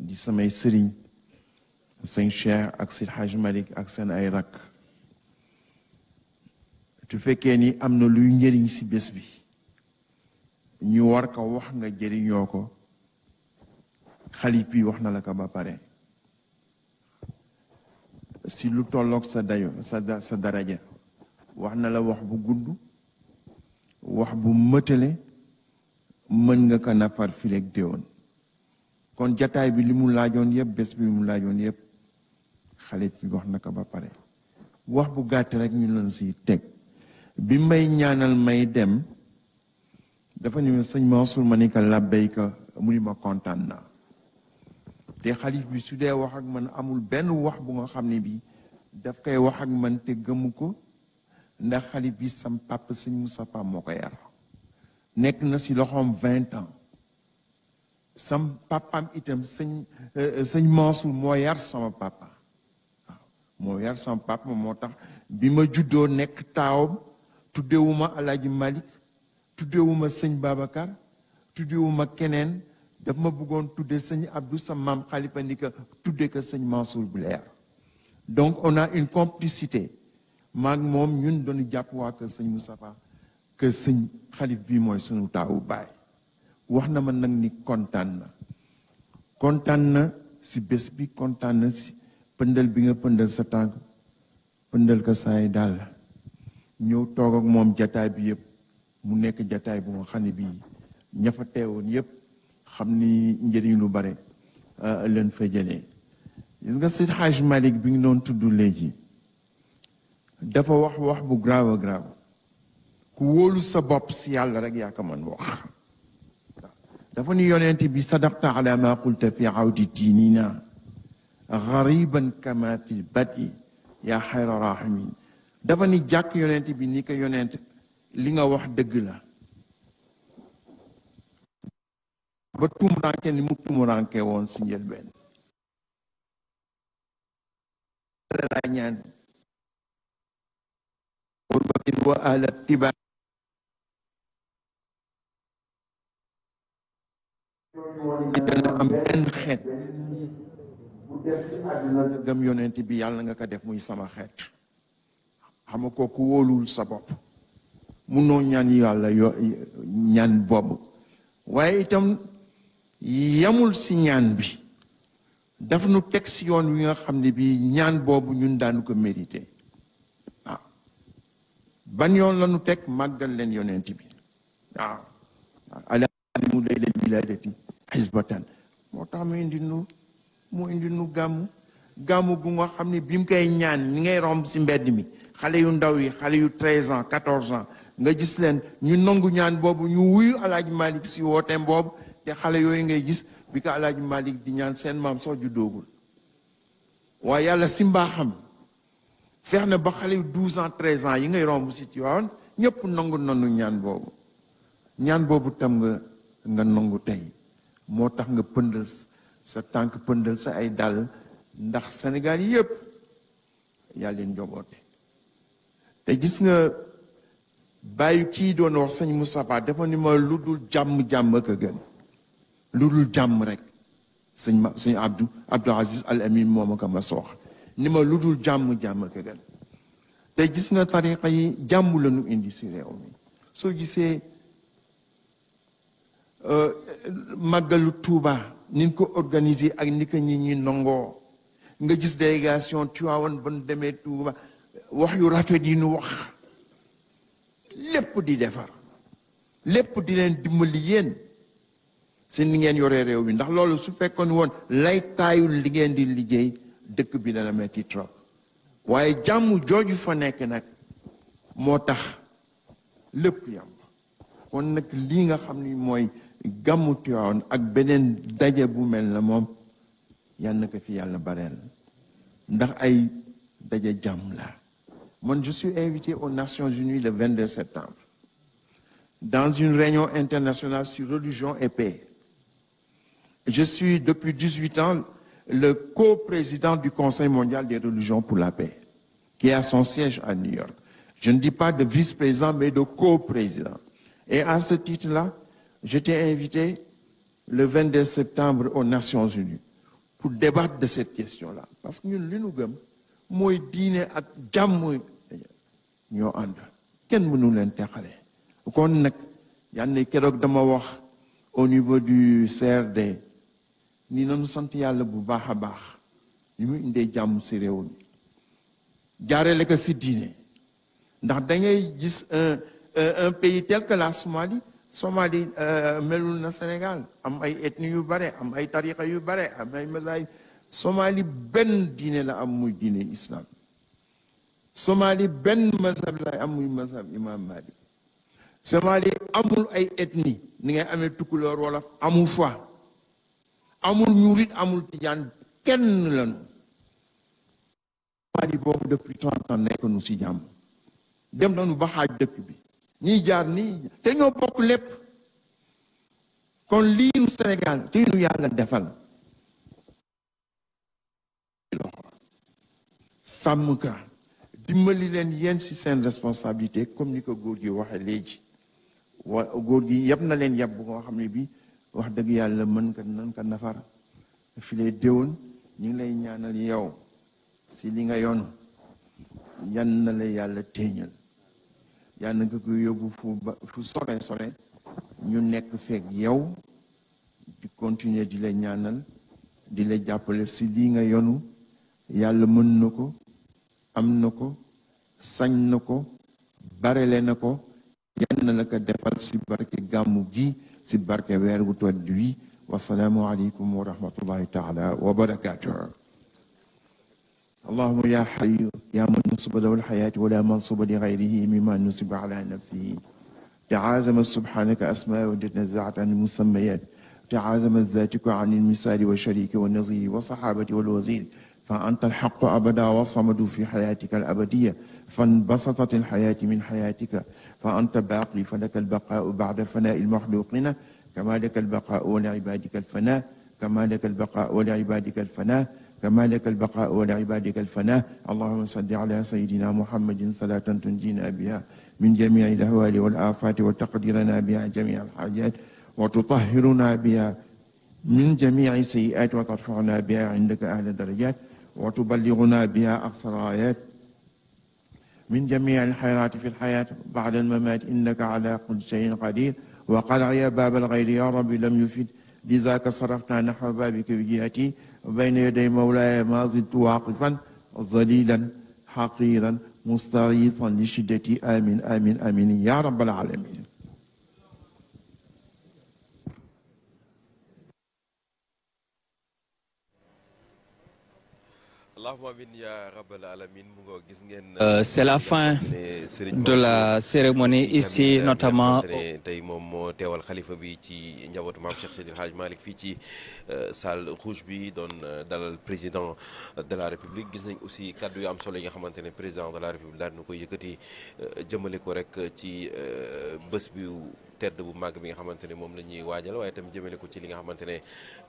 di samay sëriñ sëñ Cheikh ak Seydi Hadji Malick ak seen ay rakk tu fekkee ni am na luy njëriñ ci bés bi ñu war ko wax nga jëriñoo ko xalif bi wax na la ko ba pare si lu tolloog sa dayo sa daraja wax na la wax bu gudd wax bu mëtale mën nga ko nappar fileeg déwoon kon jataay bi li mu laajoon yëpp bés bi mu laajoon yëpp xalif bi wax na ko ba pare wax bu gàtt rek ñu leen si teg bi may ñaanal may dem dafa ni ma sëñ Mansour ma ni ko labbayka mu ni ma kontaan naa te xalif bi su dee wax ak man amul benn wax bu nga xam ne bi daf koy wax ak man te gëmu ko ndax xalif bi sam papa sëñ Moustapha moo ko yar nekk na si loxoom 20 ans sam papaam itam sëñ Mansour moo yar sama papa waaw moo yar sama papa moo tax bi ma juddoo nekk taawam tuddewuma Alaaji Malick tuddewuma sëñ Babacar tuddewuma keneen daf ma bëggoon tudde sëñ Abdou sa maam Khalifa ni ka tudde ko sëñ Mansour bu leer donc on a une complicité maag moom ñun doonu jàpp waa que sëñ Moustapha que sëñ xalif bi mooy sunu taawu baay wax na ma nag ni kontaan na si bés bi kontaan na si pëndal bi nga pëndal sa tànk pëndal ko saay daal ñëw toog ak moom jataay bi yëpp mu nekk jataay bu nga xam ne bii ña fa teewoon yëpp xam ni njëriñ lu bare leen fa jëlee gis nga Seydi Hadji Malick bi ngi doon tudd léegi dafa wax bu grave grave ku wóolu sa bopp si yàlla rek yaa ko mën wax dafa ni yonent bi sadaqta ala ma qulta fi awdi diinina gariban kama fi badi yaa xayra rahimin dafa ni jàkk yonent bi ni ko yonent li nga wax dëgg la ba tumuranke ni mu tumuranke woon si njëlbeen la ñaan urbatin wa ahla tiba dana am benn xeet bu des ci àdduna gëm yonent bi yàlla nga ko def muy sama xeet xam nga kooku wóolul sa bopp munoo ñaan yàlla ñaan boobu waaye itam yamul si ñaan bi daf nu teg si yoon wi nga xam ne bi ñaan boobu ñun daanu ko mérité waaw ban yoon la nu teg màggal leen yonent bi waaw alamu lay leen wiladati xisbatan moo tax mu indi nu gàmmu gu nga xam ne bi mu koy ñaan ñi ngay romb si mbedd mi xale yu ndaw yi xale yu 13 ans 14 ans nga gis leen ñu nangu ñaan boobu ñu wuyu Alaaji Malick si wooteem boobu te xale yooyu ngay gis bi ko Alaaji Malick di ñaan seen maam soo juddoogul waaye yàlla si mbaaxam feex na ba xale yu 12 ans 13 ans yi ngay romb si Tiwaawan ñëpp nangu nanu ñaan boobu tam nga nangu tey moo tax nga pëndal sa tànk pëndal sa ay dàll ndax Sénégal yëpp yaa leen joboote te gis nga bàyyi kii doon wax sëñ Moustapha dafa ni ma lu dul jàmm ak a gën lu dul jàmm rek sëñ Abdou Aziz Al Amin moom ak ma soox ni ma lu dul jàmm ak a gën te gis nga tariqa yi jàmm la ñu indi si réew mi soo gisee màggalu Tuuba ni ko organisé ak ni ko ñi nangoo nga gis délégation Tiwaawan ba nu demee Tuuba wax yu rafet yi nu wax lépp di defar lépp di leen dimbali yéen si ni ngeen yoree réew mi ndax loolu su fekkoon woon lay taayul li ngeen di liggéey dëkk bi dana metti trop waaye jàmm jooju fa nekk nag moo tax lépp yam kon nag lii nga xam ni mooy gàmmu Tiwaawan ak beneen daje bu mel na moom yal na ko fi yàlla bareel ndax ay daje jàmm la Moi, je suis invité aux Nations Unies le 22 septembre dans une réunion internationale sur religion et paix. Je suis depuis 18 ans le co-président du Conseil mondial des religions pour la paix, qui a son siège à New York. Je ne dis pas de vice-président, mais de co-président. Et à ce titre-là, j'étais invité le 22 septembre aux Nations Unies pour débattre de cette question-là parce que ñun li ñu gëm mooy diine ak jàmm ñoo ànd kenn mënu leen teqale kon nag yàlla keroog dama wax au niveau du CRD ni nañu sant yàlla bu baax a baax li mu indee jàmm si réew mi jaarale ko si diine ndax da ngay gis un pays tel que la Somalie melul na Sénégal am ay ethnie yu bare am ay tariqa yu bare am ay mazahib Somalie benn diine la am muy diine islam Somalie benn mazhab la am muy mazhab imam Malik Somalie amul ay ethnie ni ngay amee tukulóor wala amul fa amul murit amul tijaan kenn lañu Somalie boobu depuis 30 ans nekk nu si jàmm dem nañu ba xaaj dëkk bi ñiy jaar nii te ñoo bokk lépp kon lii nu Sénégal te nu yàlla defal sàmm ka dimbali leen yéen si seen responsabilité comme ni ko góor gi waxee léegi góor gi yeb na leen yeb bu nga xam ne bi wax dëgg yàlla mën ka nan ka nafar fi lay déwoon ñu ngi lay ñaanal yow si li nga yoon yan na la yàlla téeñal yàlla nga ko yóbbu fu sore sore ñu nekk feeg yow di continuer di la ñaanal di la jàppale si lii nga yonu yàlla mën na ko am na ko sañ na ko barele na ko yal na la ko defal si barke gàmmu gi si barke weer gu tedd wi wasalaamu aleykum wa rahmatullahi taala wa barakatuh اللهم يا حي يا من نصب له الحياة ولا منصب لغيره مما نصب على نفسه تعازم سبحانك أسماء وتنزعت عن المسميات تعازمت ذاتك عن المثال والشريك والنظير والصحابة والوزير فأنت الحق أبدا والصمد في حياتك الأبدية فانبسطت الحياة من حياتك فأنت باقي فلك البقاء بعد فناء المخلوقين كما لك البقاء ولعبادك الفناء كما لك البقاء ولعبادك الفناء كما لك البقاء ولعبادك الفناء اللهم صل على سيدنا محمد صلاة تنجينا بها من جميع الأهوال والآفات وتقدرنا بها جميع الحاجات وتطهرنا بها من جميع السيئات وترفعنا بها عندك أهل الدرجات وتبلغنا بها أقصى الغايات من جميع الخيرات في الحياة بعد الممات إنك على كل شيء قدير وقلع يا باب الغير يا رب لم يفد لذاك صرفنا نحو بابك بجهتي وبين يدي مولاي ما زلت واقفا ظليلا حقيرا مستغيثا لشدتي آمين آمين آمين يا رب العالمين C'est la fin de la cérémonie ici notamment tey moom moo teewal xalifa bi ci njabootu maam Cheikh Seydil Hadj Malick fii ci salle rouge bi doon dalal président de la république gis nañ aussi kaddu yu am solo yi nga xamante ne président de la république daal na koy yëkkati jëmale ko rek ci bés bi tedd bu màgg bi nga xamante ne moom la ñuy waajal waaye itam jëmale ko ci li nga xamante ne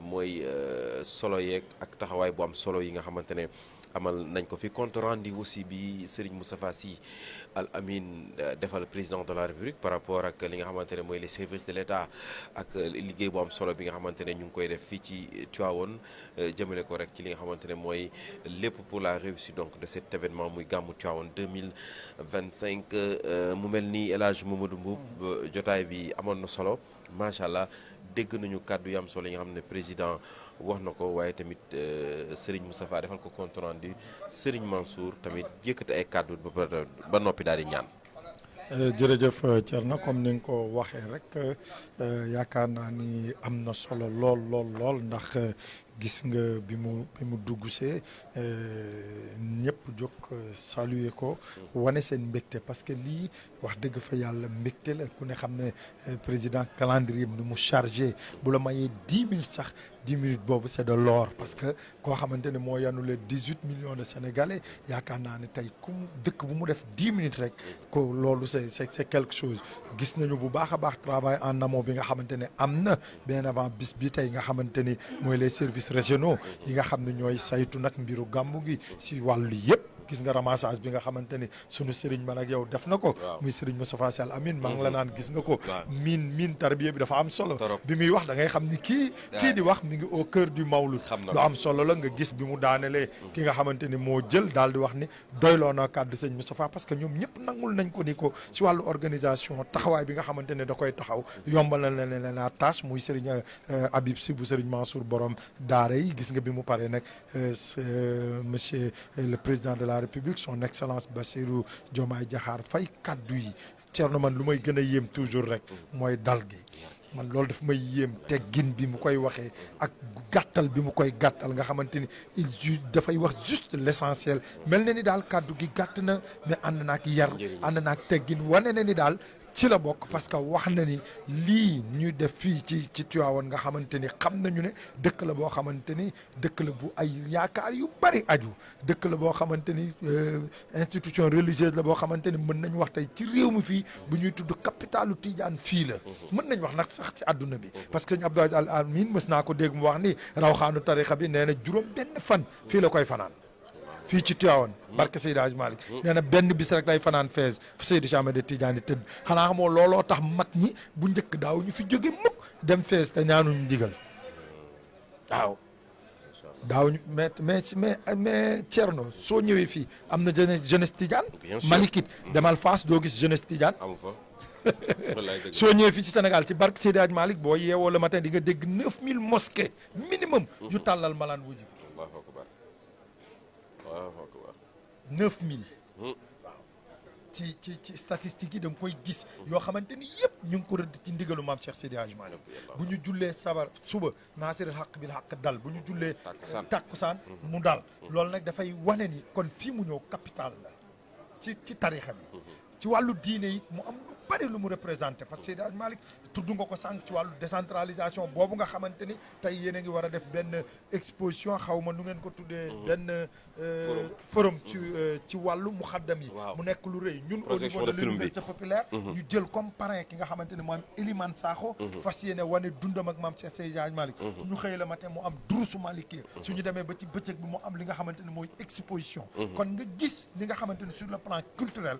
mooy solo yeeg ak taxawaay bu am solo yi nga xamante ne amal nañ ko fi compte rendu aussi bi Serigne Moustapha Sy Al Amine defal président de la République par rapport ak li nga xamante ne mooy les services de l'État ak liggéey bu am solo bi nga xamante ne ñu ngi koy def fii ci Tivaouane jëmale ko rek ci li nga xamante ne mooy lépp pour la réussite donc de cet événement muy gàmmu Tivaouane 2025 mu mel ni El Hadj Mamadou Mboup jotaay bi amoon na solo macha allah dégg nañu kàddu yi am solo yi nga xam ne président wax na ko waaye tamit Serigne Moustapha defal ko compte rendu Serigne Mansour tamit yëkkati ay kàddu ba noppi daal di ñaan. jërëjëf Thierno comme ni nga ko waxee rek yaakaar naa ni am na solo lool ndax gis nga bi mu dugg see ñëpp jóg saluer ko wane seen mbégte parce que lii wax dëgg fa yàlla mbégte la ku ne xam ne président calendrier bi ni mu chargé bu la mayee 10 minutes sax 10 minutes boobu c'est de l'or parce que koo xamante ne moo yanule 18 millions de Sénégalais yaakaar naa ne tey ku dëkk bu mu def 10 minutes rek ko loolu c'est quelque chose gis nañu bu baax a baax travail en amont bi nga xamante ne am na bien avant bis bi tey nga xamante ni mooy les services régionaux yi nga xam ne ñooy saytu nag mbiru gàmmu gi si wàllu yëpp gis nga ramassage bi nga xamante ni sunu sëriñ man ak yow def na ko muy sëriñ Moustapha Sy Al Amine maa ngi la naan gis nga ko miin tarbiya bi dafa am solo bi muy wax da ngay xam ni kii di wax mi ngi au cœur du mawlud lu am solo la nga gis bi mu daanelee ki nga xamante ni moo jël daal di wax ni doyloo na kàddu sëñ Moustapha parce que ñoom ñëpp nangul nañ ko ni ko si wàllu organisation taxawaay bi nga xamante ne da koy taxaw yombal na leen la tâche muy sëriñ Habib Sy bu sëriñ Mansour borom daara yi gis nga bi mu paree nag monsieur le président de la République son excellence Bassirou Diomaye Diakhar Faye kaddu yi Thierno man lu may gën a yéem toujours rek mooy dal gi man loolu daf may yéem teggin bi mu koy waxee ak gàttal bi mu koy gàttal nga xamante ni dafay wax juste l'essentiel mel na ni daal kaddu gi gàtt na mais ànd naak yar ànd naak teggin wane na ni daal ci la bokk parce que wax na ni lii ñuy def fii ci Tivaouane nga xamante ni xam nañu ne dëkk la boo xamante ni dëkk la bu ay yaakaar yu bari aju dëkk la boo xamante ni institution religieuse la boo xamante ni mën nañu wax tey ci réew mi fii bu ñuy tudd capitalu Tidiane fii la mën nañ wax nag sax ci àdduna bi parce que sëñ Abdou Al Amine mës naa ko dégg mu wax ni rawxaanu tarixa bi nee na juróom benn fan fii la koy fanaan fii ci Tivaouane barke Seydi Hadji Malick nee na benn bis rek lay fanaan Fès fu Seydi Cheikh Ahmed Tidiane tëdd xanaa xamoo looloo tax mag ñi bu njëkk daaw ñu fi jóge mukk dem Fès te ñaanuñ ndigal waaw daaw ñu mais Thierno soo ñëwee fii am na jeunesse Tidiane Malikit demal Fass doo gis jeunesse Tidiane soo ñëwee fii ci Sénégal ci barke Seydi Hadji Malick boo yeewoo le matin di nga dégg 9000 mosquées minimum yu tàllal malaan wasifa 9000 waaw ci statistiques yi da nga koy gis yoo xamante ni yëpp ñu ngi ko rëdd ci ndigalu maam Cheikh Seydi Hadji Malick bu ñu jullee sabar suba naasiril xaq bil xaq dal bu ñu jullee tàkkusaan mu dal loolu nag dafay wane ni kon fii mu ñëw capital la ci tarixa bi ci wàllu diine it mu am lu bari lu mu représenté parce que Seydi Hadji Malick tudd nga ko sànq ci wàllu décentralisation boobu nga xamante ni tey yéen a ngi war a def benn exposition xaw ma nu ngeen ko tuddee benn forum ci wàllu muxaddam yi mu nekk lu rëy ñun au niveau de l'université populaire ñu jël comme parrain ki nga xamante ni moom Elimane Sakho fas yéene wane dundam ak maam Cheikh Seydi Hadji Malick ñu xëy la matin mu am durusu Malikia suñu demee ba ci bëccëg bi mu am li nga xamante ni mooy exposition kon nga gis li nga xamante ni sur le plan culturel